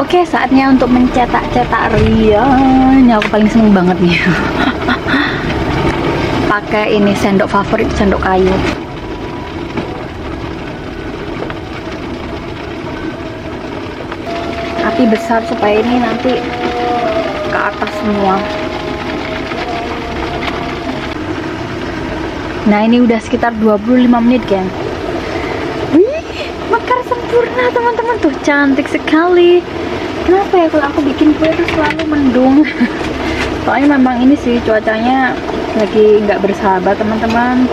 Oke, saatnya untuk mencetak-cetak Rian. Ini aku paling seneng banget nih. Pakai ini sendok favorit, sendok kayu. Api besar supaya ini nanti ke atas semua. Nah, ini udah sekitar 25 menit, geng. Wih, mekar sempurna, teman-teman. Tuh, cantik sekali. Kenapa ya kalau aku bikin kue itu selalu mendung? Soalnya memang ini sih cuacanya lagi nggak bersahabat, teman-teman.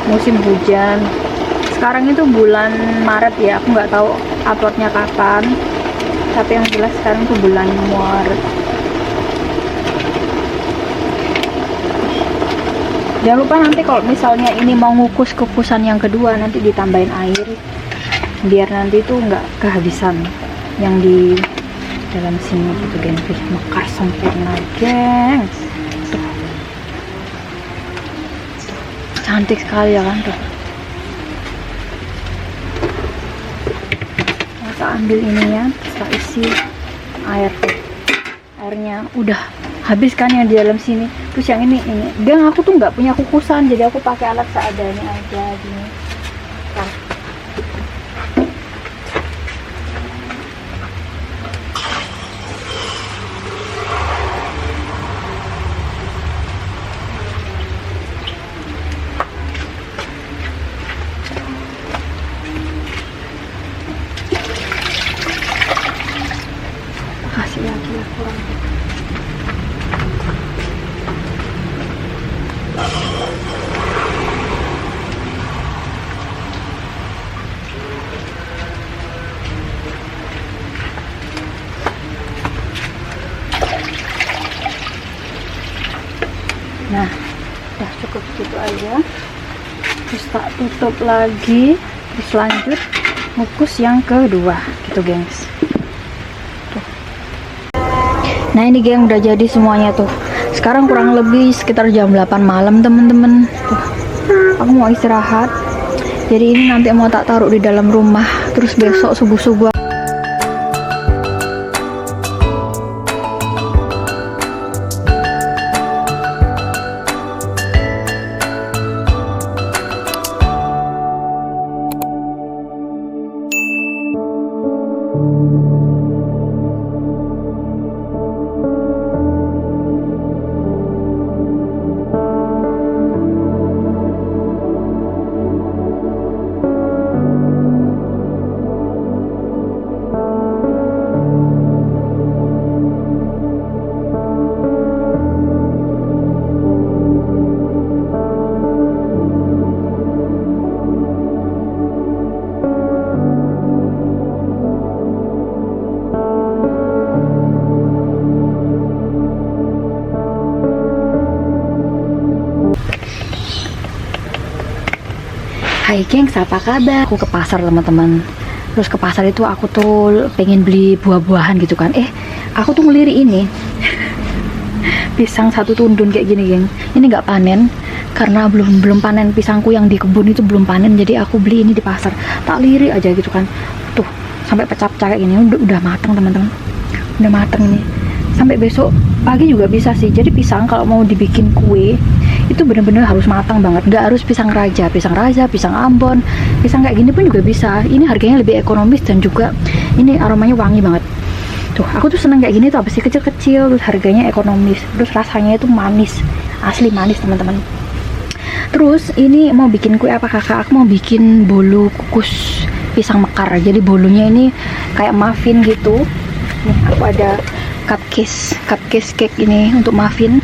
Musim hujan. Sekarang itu bulan Maret ya, aku nggak tahu uploadnya kapan. Tapi yang jelas sekarang tuh bulan Maret. Jangan lupa nanti kalau misalnya ini mau ngukus kukusan yang kedua, nanti ditambahin air biar nanti tuh nggak kehabisan yang di dalam sini gitu, gengs. Mekar sempurna, gengs. Tuh. Cantik sekali ya kan tuh. Kita ambil ininya, kita isi air tuh. Airnya udah habis kan yang di dalam sini. Terus yang ini gang, aku tuh nggak punya kukusan, jadi aku pakai alat seadanya aja gini. Nah. Kasih lagi ya, kurang. Nah, udah cukup gitu aja. Terus tak tutup lagi. Terus lanjut ngukus yang kedua gitu, gengs. Tuh. Nah, ini geng udah jadi semuanya tuh. Sekarang kurang lebih sekitar jam 8 malam, temen-temen. Tuh. Aku mau istirahat. Jadi ini nanti mau tak taruh di dalam rumah. Terus besok subuh-subuh Hai gengs, apa kabar? Aku ke pasar, teman-teman. Terus ke pasar itu aku tuh pengen beli buah-buahan gitu kan. Aku tuh ngelirik ini pisang satu tundun kayak gini, geng. Ini nggak panen karena belum panen, pisangku yang di kebun itu belum panen. Jadi aku beli ini di pasar. Tak lirik aja gitu kan. Tuh, sampai pecah-pecah kayak gini. Udah mateng, teman-teman. Udah mateng nih. Sampai besok pagi juga bisa sih. Jadi pisang kalau mau dibikin kue itu bener-bener harus matang banget, nggak harus pisang raja, pisang ambon, pisang kayak gini pun juga bisa. Ini harganya lebih ekonomis dan juga ini aromanya wangi banget. Tuh, aku tuh seneng kayak gini tuh, apa sih, kecil-kecil, terus harganya ekonomis, terus rasanya itu manis, asli manis, teman-teman. Terus ini mau bikin kue apa kakak? Aku mau bikin bolu kukus pisang mekar. Jadi bolunya ini kayak muffin gitu. Nih, aku ada cupcake cake ini untuk muffin.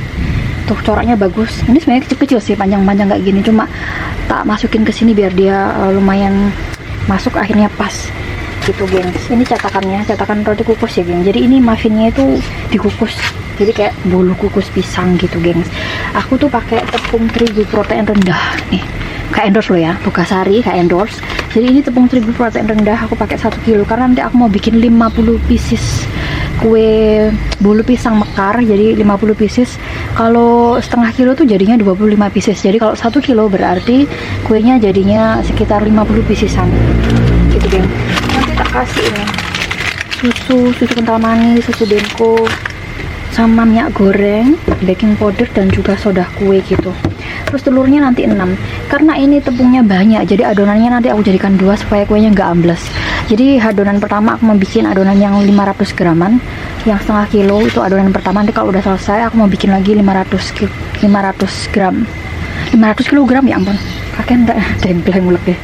Tuh, coraknya bagus. Ini sebenarnya kecil-kecil sih, panjang-panjang kayak gini, cuma tak masukin ke sini biar dia lumayan masuk, akhirnya pas gitu, gengs. Ini cetakan roti kukus ya, geng. Jadi ini muffinnya itu dikukus, jadi kayak bolu kukus pisang gitu, gengs. Aku tuh pakai tepung terigu protein rendah nih, kayak endorse lo ya, Bukasari kayak endorse. Jadi ini tepung terigu protein rendah, aku pakai 1 kilo karena nanti aku mau bikin 50 pieces kue bolu pisang mekar. Jadi 50 pieces, kalau setengah kilo tuh jadinya 25 pieces. Jadi kalau 1 kilo berarti kuenya jadinya sekitar 50 piecesan gitu, geng. Nanti tak kasih ini susu kental manis, susu denko, sama minyak goreng, baking powder, dan juga soda kue gitu. Terus telurnya nanti 6. Karena ini tepungnya banyak, jadi adonannya nanti aku jadikan 2 supaya kuenya nggak ambles. Jadi adonan pertama aku mau bikin adonan yang 500 graman, yang setengah kilo itu adonan pertama. Nanti kalau udah selesai aku mau bikin lagi 500 gram, 500 kilogram, ya ampun, kakek enggak dempel mulek deh.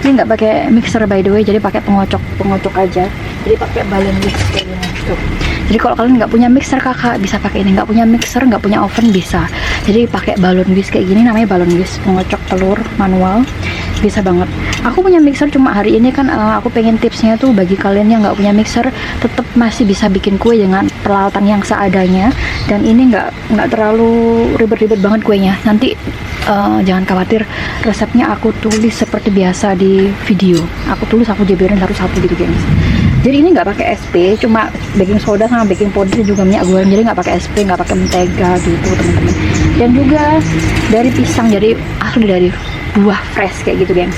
Ini nggak pakai mixer by the way, jadi pakai pengocok aja. Jadi pakai balon whisk kayak gini tuh. Jadi kalau kalian nggak punya mixer, kakak bisa pakai ini. Nggak punya mixer, nggak punya oven, bisa. Jadi pakai balon whisk kayak gini, namanya balon whisk, pengocok telur manual, bisa banget. Aku punya mixer, cuma hari ini kan aku pengen tipsnya tuh bagi kalian yang nggak punya mixer, tetap masih bisa bikin kue dengan peralatan yang seadanya. Dan ini nggak terlalu ribet-ribet banget kuenya. Nanti jangan khawatir, resepnya aku tulis seperti biasa di video. Aku tulis, aku jabarin satu-satu gitu guys. Jadi ini nggak pakai SP, cuma baking soda sama baking powder juga minyak goreng. Jadi nggak pakai SP, nggak pakai mentega gitu teman-teman. Dan juga dari pisang, jadi asli dari buah fresh kayak gitu guys.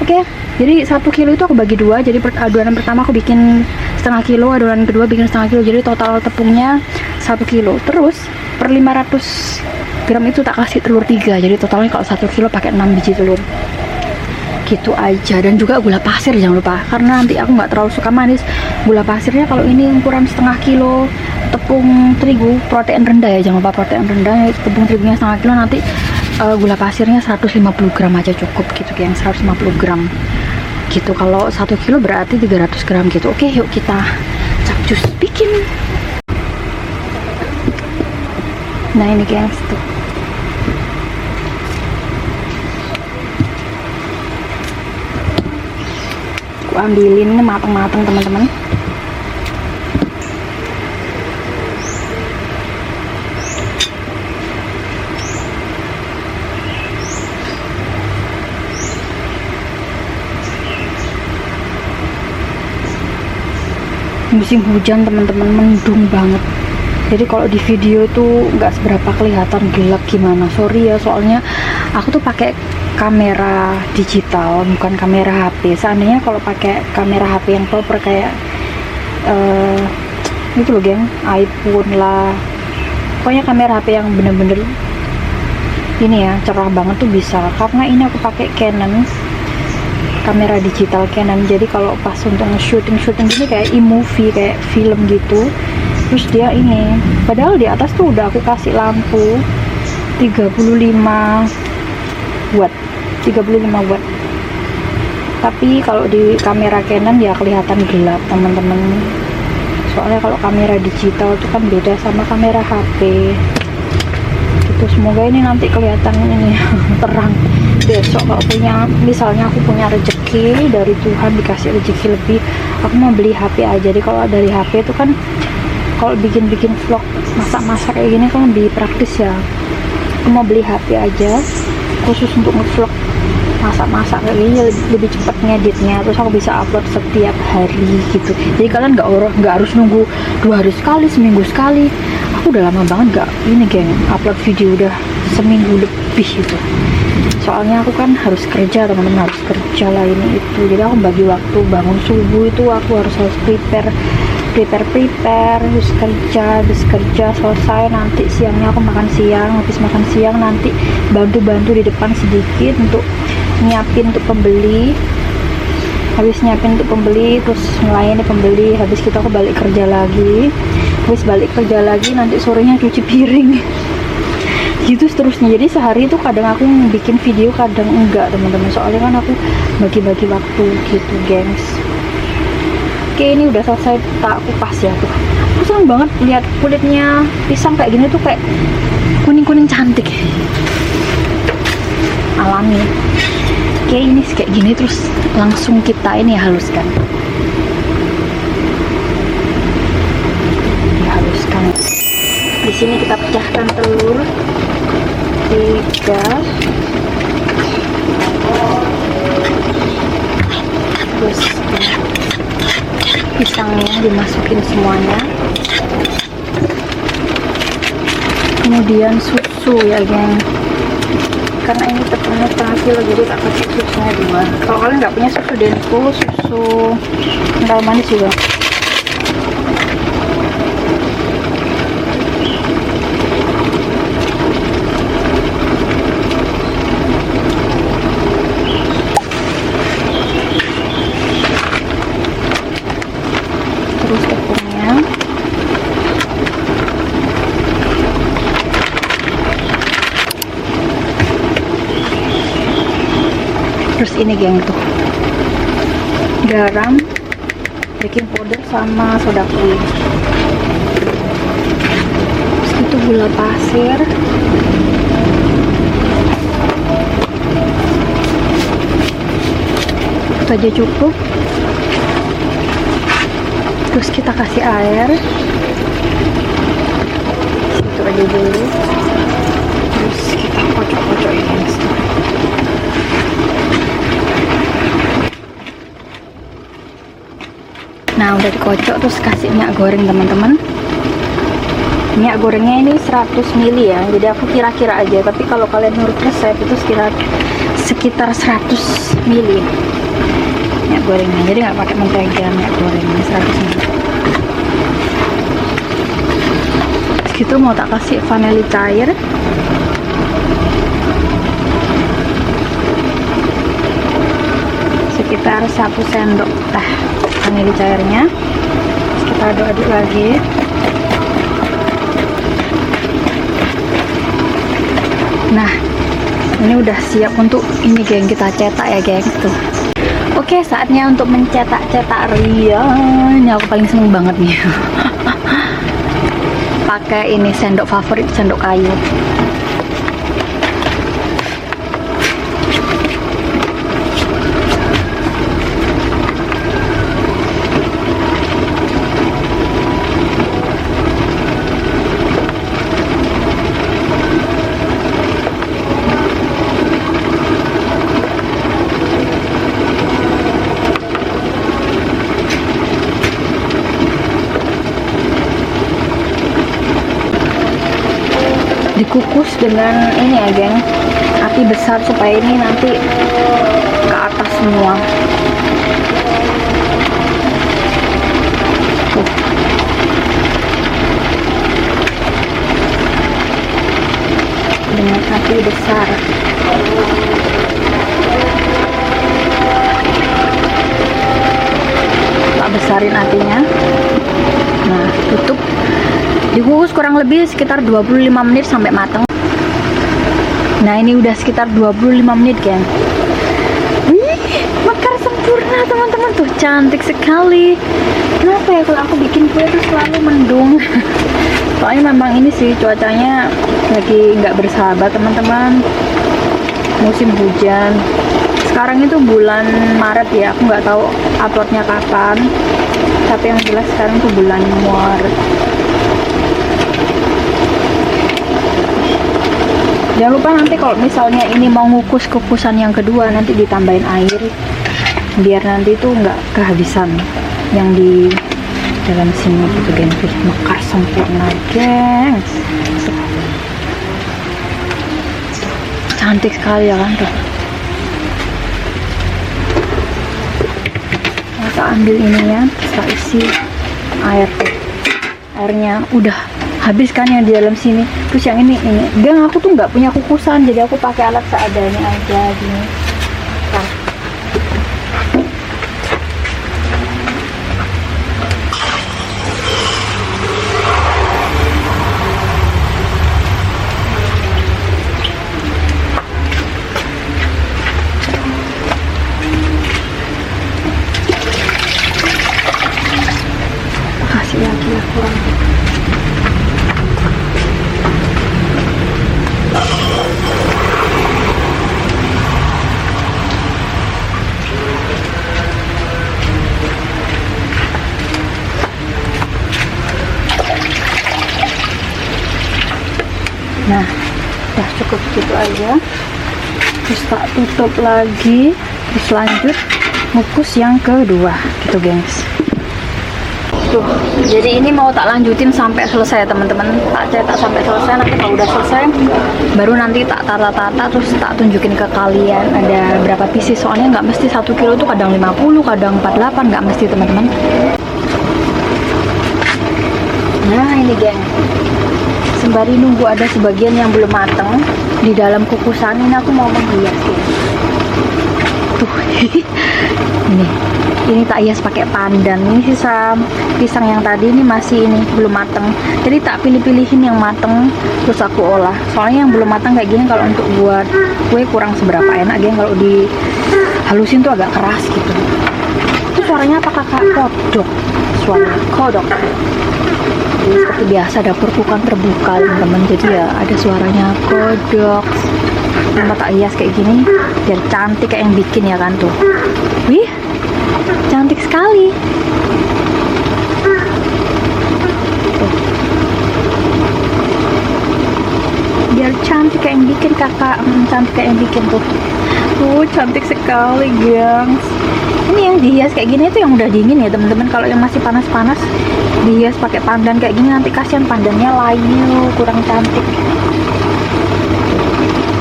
Oke, jadi 1 kilo itu aku bagi 2. Jadi adonan pertama aku bikin setengah kilo, adonan kedua bikin setengah kilo. Jadi total tepungnya 1 kilo. Terus per 500 gram itu tak kasih telur 3. Jadi totalnya kalau 1 kilo pakai 6 biji telur. Gitu aja. Dan juga gula pasir jangan lupa, karena nanti aku nggak terlalu suka manis. Gula pasirnya kalau ini ukuran setengah kilo tepung terigu protein rendah ya, jangan lupa protein rendah. Tepung terigunya setengah kilo, nanti gula pasirnya 150 gram aja cukup gitu yang 150 gram gitu. Kalau 1 kilo berarti 300 gram gitu. Oke, yuk kita capcus bikin. Nah ini gengs tuh, aku ambilin ini matang-matang teman-teman. Musim hujan teman-teman, mendung banget. Jadi kalau di video tuh nggak seberapa kelihatan gelap gimana, sorry ya, soalnya aku tuh pakai kamera digital bukan kamera HP. Seandainya kalau pakai kamera HP yang proper kayak itu loh geng, iPhone lah, pokoknya kamera HP yang bener-bener ini ya, cerah banget tuh bisa. Karena ini aku pakai Canon, kamera digital Canon, jadi kalau pas untuk nge-shooting gini kayak e-movie, kayak film gitu. Terus dia ini, padahal di atas tuh udah aku kasih lampu 35 watt, tapi kalau di kamera Canon ya kelihatan gelap teman-teman. Soalnya kalau kamera digital itu kan beda sama kamera HP gitu. Semoga ini nanti kelihatan ini terang. Besok kalau punya, misalnya aku punya rezeki dari Tuhan, dikasih rezeki lebih, aku mau beli HP aja. Jadi kalau dari HP itu kan kalau bikin vlog masak-masak kayak gini kan lebih praktis ya. Aku mau beli HP aja khusus untuk nge-vlog masak-masak kayak gini, lebih cepat ngeditnya. Terus aku bisa upload setiap hari gitu. Jadi kalian nggak harus nunggu 2 hari sekali, seminggu sekali. Aku udah lama banget nggak ini geng upload video, udah seminggu lebih gitu. Soalnya aku kan harus kerja teman-teman, harus kerja lah ini itu. Jadi aku bagi waktu, bangun subuh itu aku harus prepare, habis kerja selesai, nanti siangnya aku makan siang, habis makan siang nanti bantu-bantu di depan sedikit untuk nyiapin untuk pembeli, habis nyiapin untuk pembeli, terus melayani pembeli, habis kita aku balik kerja lagi, nanti sorenya cuci piring gitu seterusnya. Jadi sehari itu kadang aku bikin video, kadang enggak teman-teman, soalnya kan aku bagi-bagi waktu gitu gengs. Oke, ini udah selesai tak kupas ya tuh. Aku seneng banget lihat kulitnya pisang kayak gini tuh, kayak kuning-kuning cantik, alami. Oke, ini kayak gini terus langsung kita ini haluskan. Dihaluskan. Di sini kita pecahkan telur 3. Terus pisangnya dimasukin semuanya, kemudian susu ya geng, karena ini tepungnya setengah kilo jadi tak kasih susunya 2. Kalau kalian nggak punya susu denko, susu kental manis juga Terus ini geng tuh, garam, baking powder sama soda kue. Terus itu gula pasir. Itu aja cukup. Terus kita kasih air. Itu aja dulu. Terus kita kocok-kocok ini. Nah, udah dikocok, terus kasih minyak goreng teman-teman. Minyak gorengnya ini 100 ml ya, jadi aku kira-kira aja, tapi kalau kalian menurut resep itu sekitar 100 ml minyak gorengnya, jadi nggak pakai mentega, minyak gorengnya 100 ml. Segitu mau tak kasih vanili cair. Sekitar 1 sendok teh vanili cairnya. Terus kita aduk-aduk lagi. Nah, ini udah siap untuk ini geng, kita cetak ya geng tuh. Oke, saatnya untuk mencetak Rian. Ini aku paling seneng banget nih. Pakai ini sendok favorit, sendok kayu. Dikukus dengan ini ya geng, api besar supaya ini nanti ke atas semua. Tuh. Dengan api besar. Tak besarin apinya. Nah, tutup. Dikukus kurang lebih sekitar 25 menit sampai matang. Nah, ini udah sekitar 25 menit geng. Wih, mekar sempurna teman-teman, tuh cantik sekali. Kenapa ya kalau aku bikin kue itu selalu mendung? Soalnya memang ini sih cuacanya lagi nggak bersahabat teman-teman. Musim hujan. Sekarang itu bulan Maret ya, aku nggak tahu uploadnya kapan. Tapi yang jelas sekarang tuh bulan Maret. Jangan lupa nanti kalau misalnya ini mau ngukus kukusan yang kedua, nanti ditambahin air biar nanti itu nggak kehabisan yang di dalam sini gitu geng. Mekar sempurna geng, cantik sekali ya kan tuh. Kita ambil ininya, kita isi air. Airnya udah habis kan yang di dalam sini. Terus yang ini geng, aku tuh nggak punya kukusan, jadi aku pakai alat seadanya aja gini. Kasih lagi ya kurang. Nah, udah cukup gitu aja. Terus tak tutup lagi. Terus lanjut ngukus yang kedua gitu gengs. Tuh, jadi ini mau tak lanjutin sampai selesai teman-teman. Tak cetak sampai selesai, nanti kalau udah selesai baru nanti tak tata-tata, terus tak tunjukin ke kalian ada berapa pieces. Soalnya nggak mesti 1 kilo tuh, kadang 50, kadang 48, nggak mesti teman-teman. Nah ini geng, sembari nunggu ada sebagian yang belum matang di dalam kukusan, ini aku mau menghias geng. Tuh, ini tak hias pakai pandan. Ini sisa pisang yang tadi ini masih ini belum matang, jadi tak pilih-pilihin yang matang terus aku olah. Soalnya yang belum matang kayak gini kalau untuk buat kue kurang seberapa enak geng. Kalau halusin tuh agak keras gitu. Itu suaranya apa kakak? Kodok. Suara kodok. Jadi seperti biasa dapurku kan terbuka teman-teman, jadi ya ada suaranya kodok. Nama tak hias kayak gini biar cantik kayak yang bikin ya kan tuh. Wih, cantik sekali. Tuh. Biar cantik kayak yang bikin kakak, cantik kayak yang bikin tuh. Cantik sekali gengs. Ini yang dihias kayak gini itu yang udah dingin ya teman-teman. Kalau yang masih panas-panas dihias pakai pandan kayak gini nanti kasihan pandannya layu, kurang cantik.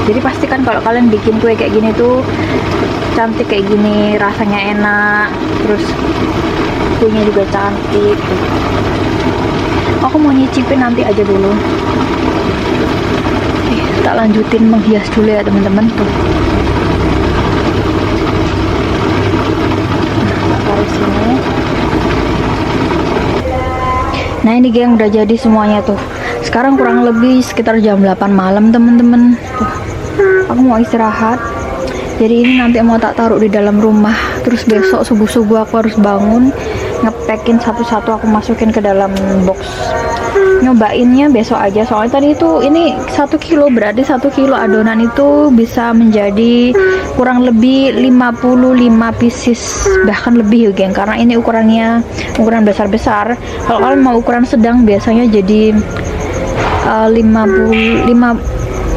Jadi pastikan kalau kalian bikin kue kayak gini tuh cantik kayak gini, rasanya enak, terus kuenya juga cantik. Aku mau nyicipin nanti aja dulu. Tak lanjutin menghias dulu ya teman-teman tuh. Taruh sini. Nah ini geng udah jadi semuanya tuh. Sekarang kurang lebih sekitar jam 8 malam teman-teman. Tuh. Aku mau istirahat. Jadi ini nanti mau tak taruh di dalam rumah. Terus besok subuh-subuh aku harus bangun, ngepekin satu-satu aku masukin ke dalam box. Nyobainnya besok aja, soalnya tadi itu ini 1 kilo, berarti 1 kilo adonan itu bisa menjadi kurang lebih 55 pieces, bahkan lebih ya geng, karena ini ukuran besar-besar. Kalau kalian mau ukuran sedang biasanya jadi 58,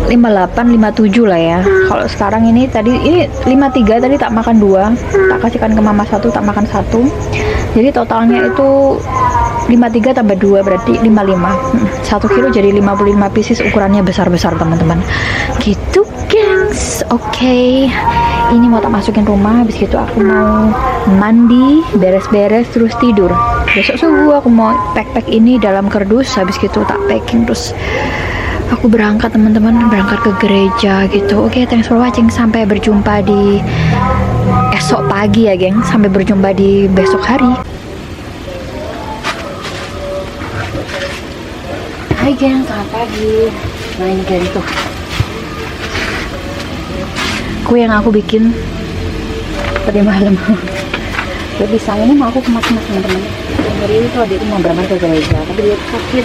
57 lah ya. Kalau sekarang ini 53, tadi tak makan 2, tak kasihkan ke mama 1, tak makan 1. Jadi totalnya itu 53 tambah 2 berarti 55. 1 kilo jadi 55 pieces, ukurannya besar-besar teman-teman. Gitu gengs. Oke. Ini mau tak masukin rumah, habis gitu aku mau mandi, beres-beres terus tidur. Besok subuh aku mau pack ini dalam kardus, habis gitu tak packing terus aku berangkat teman-teman, berangkat ke gereja gitu. Oke, thanks for watching. Sampai berjumpa di esok pagi ya geng. Sampai berjumpa di besok hari. Hai geng, selamat pagi. Nah ini geng tuh kue yang aku bikin tadi malam. Kue pisang ini mau aku kemas-kemas teman-teman. Hari itu adikku mau berangkat ke gereja, tapi dia sakit.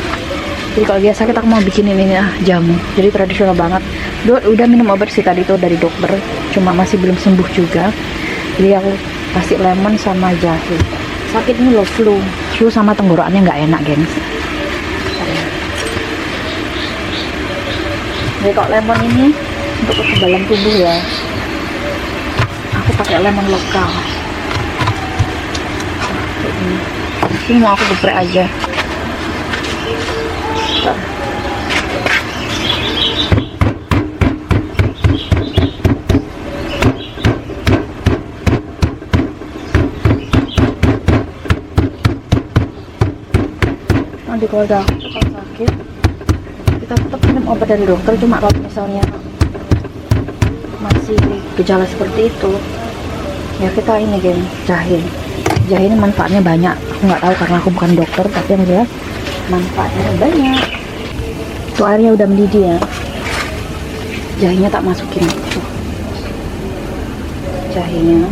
Jadi kalau dia sakit aku mau bikin ini jamu. Jadi tradisional banget. Udah minum obat sih tadi tuh dari dokter, cuma masih belum sembuh juga. Jadi aku kasih lemon sama jahe. Sakit ini loh, flu sama tenggorokannya nggak enak gengs. Jadi kalau lemon ini untuk kekebalan tubuh ya, aku pakai lemon lokal. Ini mau aku geprek aja. Nanti kalau udah sakit kita tetap minum obat dari dokter, cuma kalau misalnya masih gejala seperti itu ya kita ini geng, jahe ini manfaatnya banyak. Aku nggak tahu karena aku bukan dokter, tapi yang jelas manfaatnya banyak. Tuh airnya udah mendidih ya, jahenya tak masukin. Tuh. Jahenya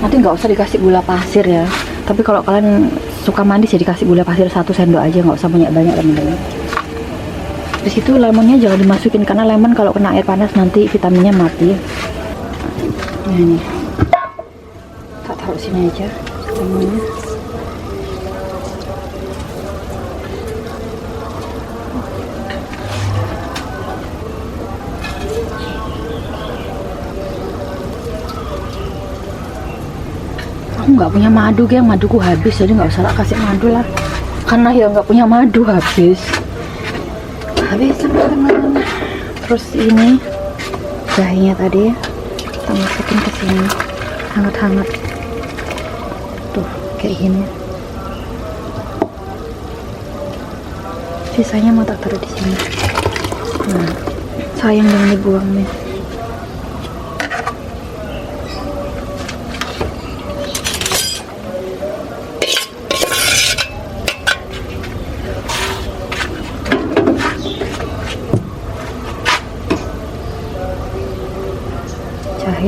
nanti nggak usah dikasih gula pasir ya, tapi kalau kalian suka manis ya dikasih gula pasir 1 sendok aja, nggak usah banyak-banyak teman-teman. Di situ lemonnya jangan dimasukin karena lemon kalau kena air panas nanti vitaminnya mati. Nah ini tak taruh sini aja lemonnya. Aku nggak punya madu geng, maduku habis, jadi nggak usah kasih madu lah karena ya nggak punya madu, habis teman-teman. Terus ini jahenya tadi kita masukin ke sini, hangat-hangat tuh kayak gini. Sisanya mau tak taruh di sini. Nah sayang dong dibuang nih.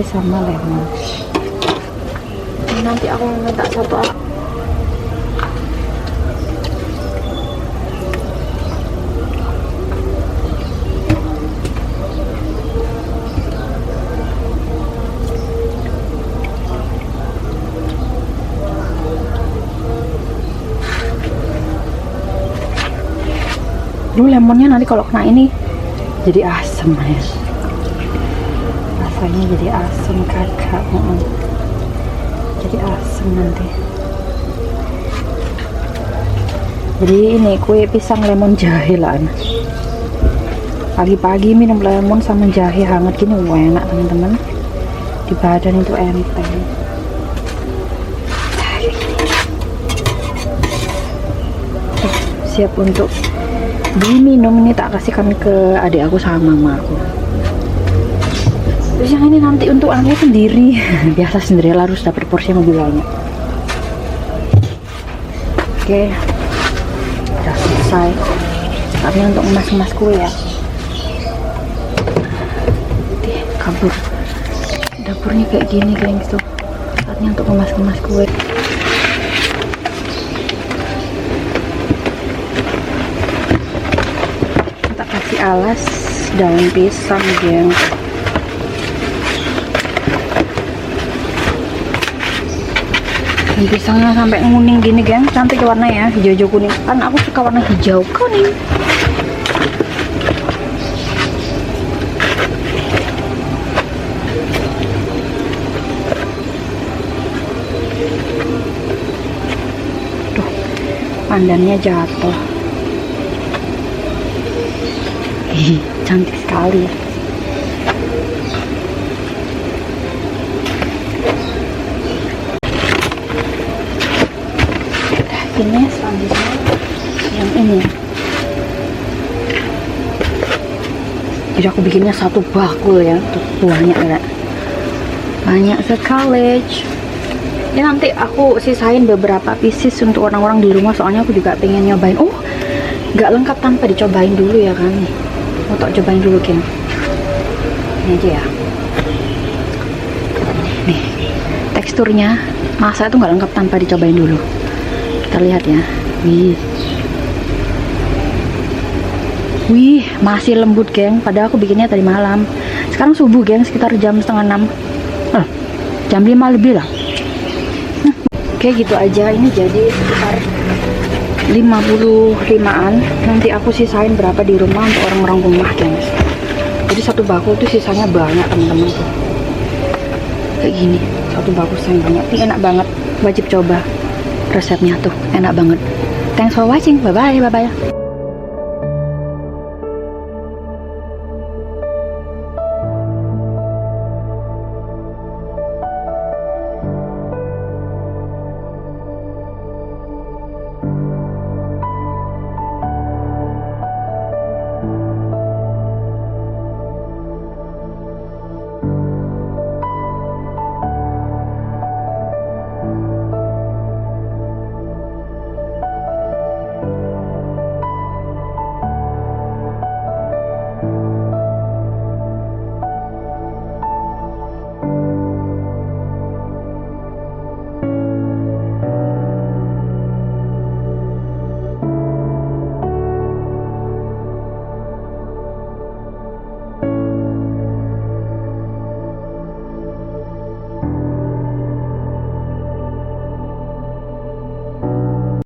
jahe sama lemon. Nanti aku minta satu. Lemonnya nanti kalau kena ini jadi asem ya, rasanya jadi asem kakak. Jadi asem nanti. Jadi ini kue pisang lemon jahe lah. Pagi-pagi minum lemon sama jahe hangat gini enak teman-teman, di badan itu enteng. Siap untuk diminum. Ini tak kasihkan ke adik aku sama mama aku. Terus yang ini nanti untuk anaknya sendiri. Biasa sendiri harus dapat porsi yang lebih banyak. Oke, udah selesai. Saatnya untuk emas-emas kue ya. Kabur dapurnya kayak gini gengs tuh. Saatnya untuk emas-emas kue. Alas daun pisang geng. Dan pisangnya sampai nguning gini geng, cantik warnanya, hijau-hijau kuning. Kan aku suka warna hijau kuning. Tuh, pandannya jatuh. Cantik sekali. Ini selanjutnya yang ini. Jadi aku bikinnya satu bakul ya, tuh banyak ya, banyak sekali. Ini nanti aku sisain beberapa pieces untuk orang-orang di rumah, soalnya aku juga pengen nyobain. Oh, nggak lengkap tanpa dicobain dulu ya kan. Mau tak cobain dulu Kim. Ini aja ya. Nih teksturnya, masa itu nggak lengkap tanpa dicobain dulu. Kita lihat ya. Wih, masih lembut geng. Padahal aku bikinnya tadi malam. Sekarang subuh geng, sekitar jam setengah 6. Jam 5 lebih lah. Oke gitu aja. Ini jadi sekitar 55an. Nanti aku sisain berapa di rumah untuk orang-orang rumah guys. Jadi satu bakul tuh sisanya banyak teman-teman tuh. Kayak gini, satu bakul sisanya banyak. Ini enak banget, wajib coba resepnya tuh, enak banget. Thanks for watching, bye bye.